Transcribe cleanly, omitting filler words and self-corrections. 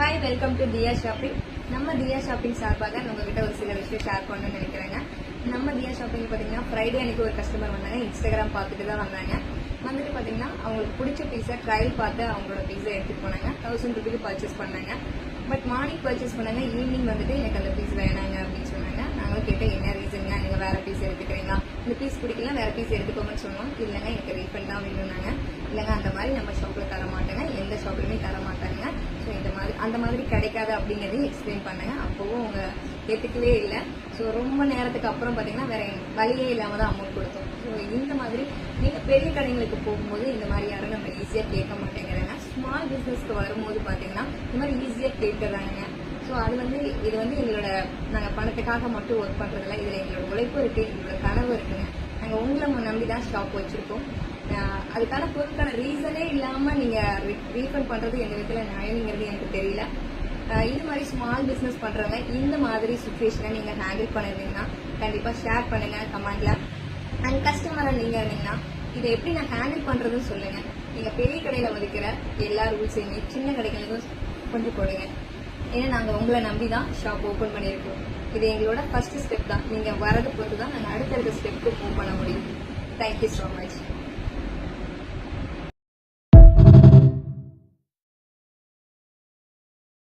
Hi, welcome to Diya shopping. நம்ம Diya shopping சார்பாக உங்ககிட்ட ஒரு சில விஷயம் ஷேர் பண்ணணும்னு நினைக்கிறேங்க. நம்ம தியா ஷாப்பிங் பார்த்தீங்கன்னா ஃப்ரைடே அன்னைக்கு ஒரு கஸ்டமர் வந்தாங்க. இன்ஸ்டாகிராம் பார்த்துட்டு தான் வந்தாங்க. வந்துட்டு பார்த்தீங்கன்னா அவங்களுக்கு பிடிச்ச பீஸை ட்ரையல் பார்த்து அவங்களோட பீஸை எடுத்துட்டு போனாங்க. 1000 ரூபாய்க்கு பர்ச்சேஸ் பண்ணாங்க. பட் மார்னிங் பர்ச்சேஸ் பண்ணாங்க, ஈவினிங் வந்துட்டு எனக்கு அந்த பீஸ் வேணாங்க அப்படின்னு சொன்னாங்க. நாங்களும் கேட்டேன், என்ன ரீசனுங்க, நீங்கள் வேற பீஸ் எடுத்துக்கிறீங்களா, இந்த பீஸ் பிடிக்கலாம் வேற பீஸ் எடுத்துக்கோங்கன்னு சொன்னோம். இல்லைங்க, எனக்கு ரீஃபண்ட் தான் வேணும்னாங்க. இல்லைங்க, அந்த மாதிரி நம்ம ஷாப்பில் தர மாட்டேங்க, எந்த ஷாப்லையுமே தர மாட்டாங்க. ஸோ இந்த மாதிரி அந்த மாதிரி கிடைக்காது அப்படிங்கிறதையும் எக்ஸ்பிளைன் பண்ணாங்க. அப்போவும் அவங்க ஏற்றுக்கவே இல்லை. ஸோ ரொம்ப நேரத்துக்கு அப்புறம் பார்த்தீங்கன்னா வேற வழியே இல்லாமல் தான் அமௌண்ட் கொடுத்தோம். ஸோ இந்த மாதிரி நீங்கள் பெரிய கடைங்களுக்கு போகும்போது இந்த மாதிரி யாரும் நம்ம ஈஸியாக கேட்க மாட்டேங்கிறாங்க. ஸ்மால் பிஸ்னஸ்க்கு வரும்போது பார்த்தீங்கன்னா இந்த மாதிரி ஈஸியாக கேட்குறாங்க. ஸோ இது வந்து எங்களோட நாங்கள் பணத்துக்காக மட்டும் ஒர்க் பண்ணுறதில்ல, இதில் எங்களோட உழைப்பு இருக்குது, எங்களோட கனவு இருக்குங்க. நாங்கள் உங்களை நம்பி தான் ஷாப் வச்சுருக்கோம். அதுக்கான பொருட்கான ரீசனே இல்லாமல் நீங்கள் ரீஃபண்ட் பண்ணுறது எந்த விதத்தில் நியாயங்கிறது எனக்கு தெரியல. இது மாதிரி ஸ்மால் பிஸ்னஸ் பண்ணுறவங்க இந்த மாதிரி சுச்சுவேஷனை நீங்கள் ஹேண்டில் பண்ணிருந்தீங்கன்னா கண்டிப்பாக ஷேர் பண்ணுங்கள் கமெண்டில். அண்ட் கஸ்டமராக நீங்கள் இருந்தீங்கன்னா இதை எப்படி நான் ஹேண்டில் பண்ணுறதுன்னு சொல்லுங்கள். நீங்கள் பெரிய கடையில் மதிக்கிற எல்லா ரூல்ஸையுமே சின்ன கடைகளுக்கும் கொஞ்சம் கொடுங்க. ஏன்னா நாங்கள் உங்களை நம்பி தான் ஷாப் ஓப்பன் பண்ணியிருக்கோம். இது எங்களோட ஃபர்ஸ்ட் ஸ்டெப் தான். நீங்கள் வரது பொறுத்து தான் நாங்கள் அடுத்தடுத்த ஸ்டெப்புக்கு மூவ் பண்ண முடியும். Thank you so much.